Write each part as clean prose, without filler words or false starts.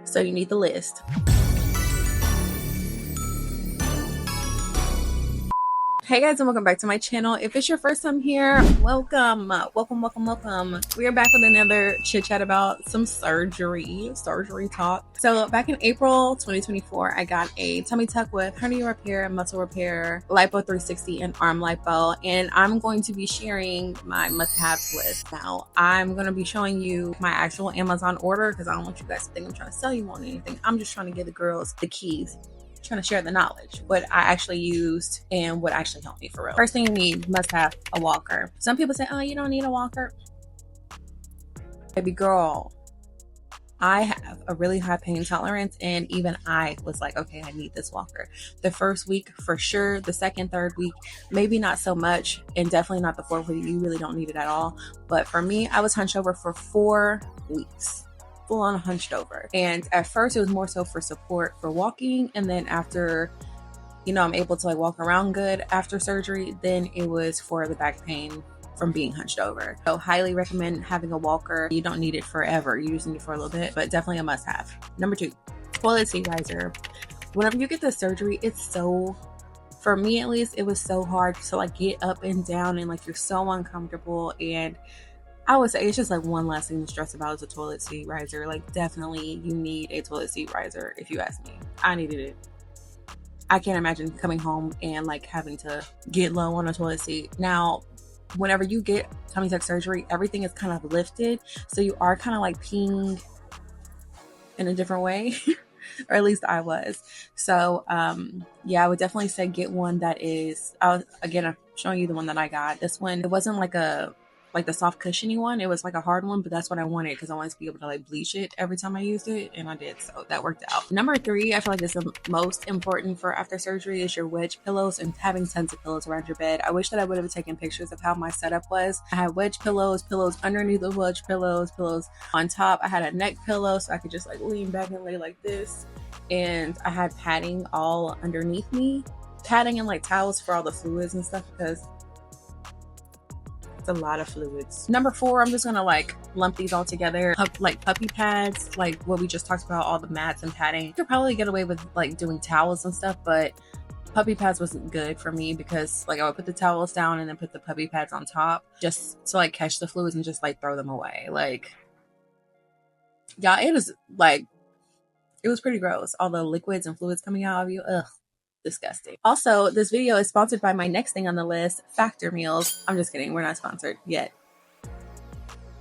So you need the list. Hey guys, and welcome back to my channel. If it's your first time here, welcome. We are back with another chit chat about some surgery talk. So back in April 2024, I got a tummy tuck with hernia repair, muscle repair, lipo 360, and arm lipo. And I'm going to be sharing my must-haves list. Now, I'm going to be showing you my actual Amazon order because I don't want you guys to think I'm trying to sell you on anything. I'm just trying to give the girls the keys, trying to share the knowledge, what I actually used and what actually helped me for real. First thing you need, must have a walker. Some people say, oh, you don't need a walker. Baby girl, I have a really high pain tolerance, and even I was like, okay, I need this walker. The first week for sure, the second, third week, maybe not so much, and definitely not the fourth week. You really don't need it at all. But for me, I was hunched over for 4 weeks. Full on hunched over. And at first it was more so for support for walking, and then after, I'm able to like walk around good after surgery, then it was for the back pain from being hunched over. So highly recommend having a walker. You don't need it forever, you just need it for a little bit, but definitely a must have. Number 2, toilet seat riser. Whenever you get the surgery, for me at least, it was so hard to like get up and down, and like you're so uncomfortable. And I would say it's just like one last thing to stress about is a toilet seat riser. Like definitely you need a toilet seat riser if you ask me. I needed it. I can't imagine coming home and like having to get low on a toilet seat. Now, whenever you get tummy tuck surgery, everything is kind of lifted. So you are kind of like peeing in a different way. Or at least I was. So yeah, I would definitely say get one that is, I'm showing you the one that I got. This one, it wasn't like the soft cushiony one. It was like a hard one, but that's what I wanted because I wanted to be able to like bleach it every time I used it, and I did, so that worked out. Number 3, I feel like is the most important for after surgery, is your wedge pillows and having tons of pillows around your bed. I wish that I would have taken pictures of how my setup was. I had wedge pillows underneath the wedge pillows on top. I had a neck pillow so I could just like lean back and lay like this, and I had padding all underneath me, padding and like towels for all the fluids and stuff, because it's a lot of fluids. Number 4, I'm just gonna like lump these all together. Like puppy pads, like what we just talked about, all the mats and padding. You could probably get away with like doing towels and stuff, but puppy pads wasn't good for me because like I would put the towels down and then put the puppy pads on top just to like catch the fluids and just like throw them away. Like, yeah, it was pretty gross. All the liquids and fluids coming out of you. Ugh. Disgusting. Also, this video is sponsored by my next thing on the list, Factor Meals. I'm just kidding, we're not sponsored yet.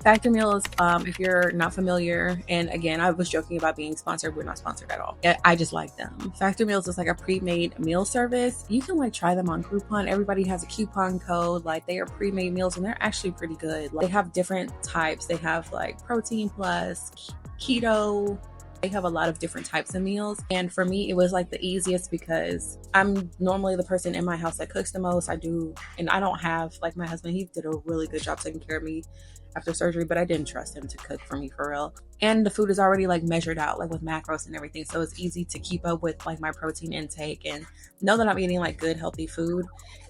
Factor Meals, if you're not familiar, and again, I was joking about being sponsored, we're not sponsored at all. I just like them. Factor Meals is like a pre-made meal service. You can like try them on Groupon. Everybody has a coupon code. Like they are pre-made meals and they're actually pretty good. Like, they have different types. They have like protein plus, keto. They have a lot of different types of meals, and for me it was like the easiest because I'm normally the person in my house that cooks the most. I don't have like my husband. He did a really good job taking care of me after surgery, but I didn't trust him to cook for me for real. And the food is already like measured out, like with macros and everything, so it's easy to keep up with like my protein intake and know that I'm eating like good healthy food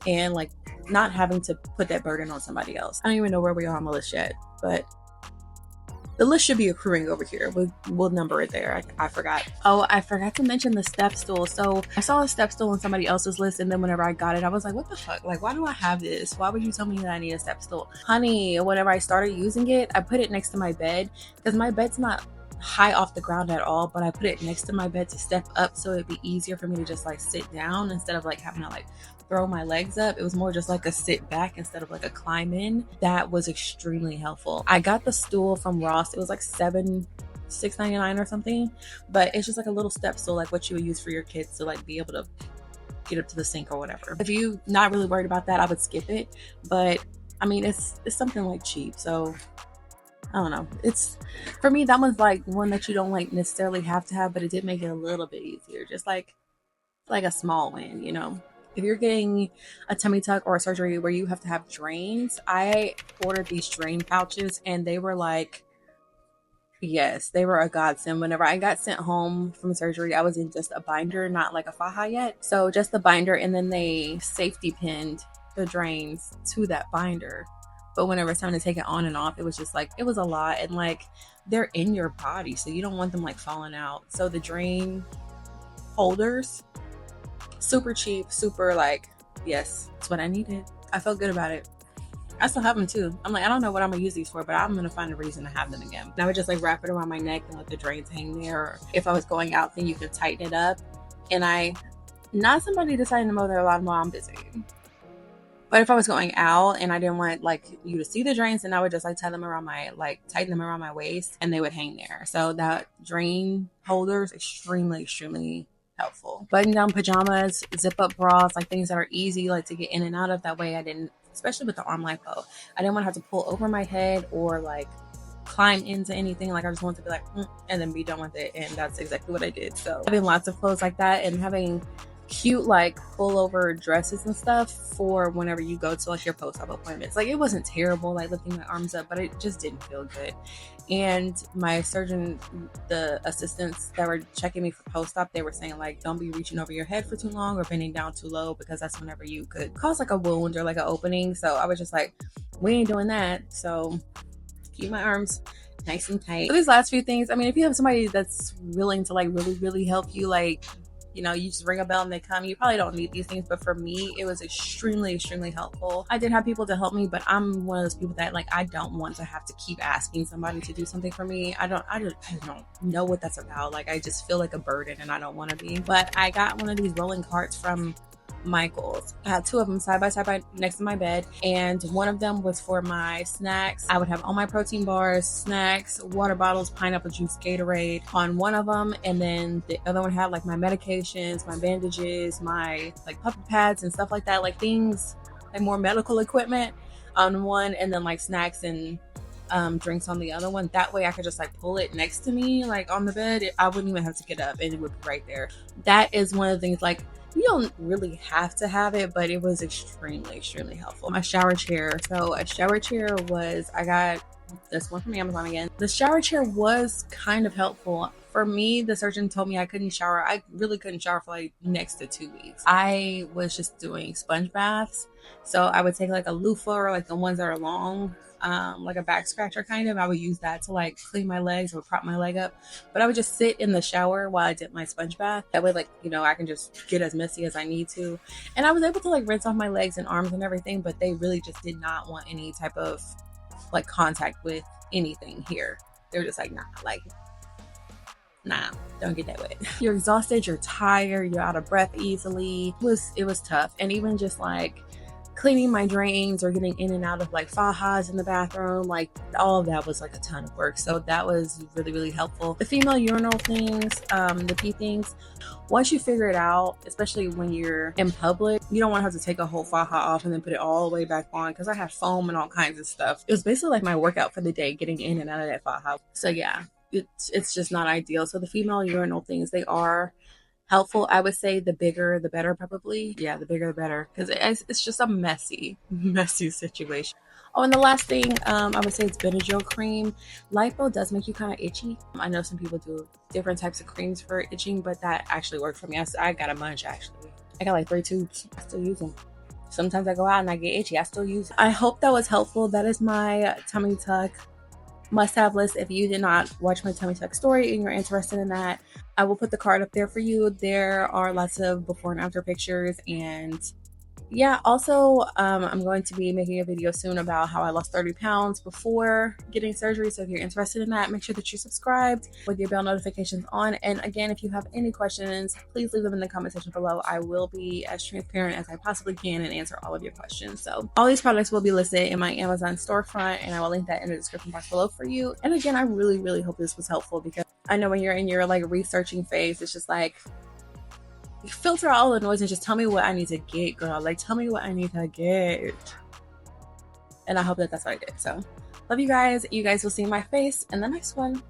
and like not having to put that burden on somebody else. I don't even know where we are on the list yet, but the list should be accruing over here. We'll number it there. I forgot. Oh, I forgot to mention the step stool. So I saw a step stool on somebody else's list, and then whenever I got it, I was like, what the fuck? Like, why do I have this? Why would you tell me that I need a step stool? Honey, whenever I started using it, I put it next to my bed because my bed's not high off the ground at all, but I put it next to my bed to step up so it'd be easier for me to just like sit down instead of like having to like throw my legs up. It was more just like a sit back instead of like a climb in. That was extremely helpful. I got the stool from Ross. It was like $6.99 or something, but it's just like a little step stool, like what you would use for your kids to like be able to get up to the sink or whatever. If you're not really worried about that, I would skip it, but I mean it's something like cheap, so I don't know. It's, for me, that one's like one that you don't like necessarily have to have, but it did make it a little bit easier. Just like a small win, you know? If you're getting a tummy tuck or a surgery where you have to have drains, I ordered these drain pouches and they were like, yes, they were a godsend. Whenever I got sent home from surgery, I was in just a binder, not like a faja yet. So just the binder, and then they safety pinned the drains to that binder. But whenever it's time to take it on and off, it was just like, it was a lot. And like they're in your body, so you don't want them like falling out. So the drain holders, super cheap, super like, yes, that's what I needed. I felt good about it. I still have them too. I'm like, I don't know what I'm gonna use these for, but I'm gonna find a reason to have them again. And I would just like wrap it around my neck and let the drains hang there. Or if I was going out, then you could tighten it up. And I, not somebody deciding to mow their lawn while I'm busy. But if I was going out and I didn't want like you to see the drains, then I would just like tighten them around my waist, and they would hang there. So that drain holder is extremely, extremely helpful. Button down pajamas, zip up bras, like things that are easy like to get in and out of. That way I didn't, especially with the arm lipo, I didn't want to have to pull over my head or like climb into anything. Like I just wanted to be like, and then be done with it. And that's exactly what I did. So having lots of clothes like that and having cute like pullover dresses and stuff for whenever you go to like your post-op appointments. Like it wasn't terrible like lifting my arms up, but it just didn't feel good. And my surgeon, the assistants that were checking me for post-op, they were saying like, don't be reaching over your head for too long or bending down too low, because that's whenever you could cause like a wound or like an opening. So I was just like, we ain't doing that. So keep my arms nice and tight. So these last few things, I mean, if you have somebody that's willing to like really, really help you, like, you know, you just ring a bell and they come, you probably don't need these things. But for me, it was extremely, extremely helpful. I did have people to help me, but I'm one of those people that like, I don't want to have to keep asking somebody to do something for me. I don't know what that's about. Like, I just feel like a burden and I don't want to be. But I got one of these rolling carts from Michaels. I had two of them side by side next to my bed, and one of them was for my snacks. I would have all my protein bars, snacks, water bottles, pineapple juice, Gatorade on one of them, and then the other one had like my medications, my bandages, my like puppy pads and stuff like that, like things like more medical equipment on one, and then like snacks and drinks on the other one. That way I could just like pull it next to me like on the bed. I wouldn't even have to get up and it would be right there. That is one of the things, like, you don't really have to have it, but it was extremely, extremely helpful. My shower chair. So a shower chair was, I got this one from Amazon again. The shower chair was kind of helpful. For me, the surgeon told me I couldn't shower. I really couldn't shower for like next to 2 weeks. I was just doing sponge baths. So I would take like a loofah or like the ones that are long, like a back scratcher kind of. I would use that to like clean my legs or prop my leg up. But I would just sit in the shower while I did my sponge bath. That way, like, you know, I can just get as messy as I need to. And I was able to like rinse off my legs and arms and everything, but they really just did not want any type of like contact with anything here. They were just like, nah, don't get that wet. You're exhausted, you're tired, you're out of breath easily. It was tough. And even just like cleaning my drains or getting in and out of like fajas in the bathroom, like all of that was like a ton of work. So that was really, really helpful. The female urinal things, the pee things, once you figure it out, especially when you're in public, you don't want to have to take a whole faja off and then put it all the way back on, because I have foam and all kinds of stuff. It was basically like my workout for the day, getting in and out of that faja. So yeah, it's just not ideal. So the female urinal things, they are helpful. I would say the bigger the better, probably. Yeah, the bigger the better, because it's just a messy situation. Oh, and the last thing, I would say it's Benadryl cream. Lipo does make you kind of itchy. I know some people do different types of creams for itching, but that actually worked for me. I got a bunch, actually. I got like 3 tubes. I still use them. Sometimes I go out and I get itchy. I still use it. I hope that was helpful. That is my tummy tuck must-have list. If you did not watch my tummy tuck story and you're interested in that, I will put the card up there for you. There are lots of before and after pictures. And yeah, also I'm going to be making a video soon about how I lost 30 pounds before getting surgery. So if you're interested in that, make sure that you're subscribed with your bell notifications on. And again, if you have any questions, please leave them in the comment section below. I will be as transparent as I possibly can and answer all of your questions. So all these products will be listed in my Amazon storefront, and I will link that in the description box below for you. And again, I really, really hope this was helpful, because I know when you're in your like researching phase, it's just like, filter out all the noise and just tell me what I need to get, girl. Like, tell me what I need to get. And I hope that that's what I did. So love you guys. You guys will see my face in the next one.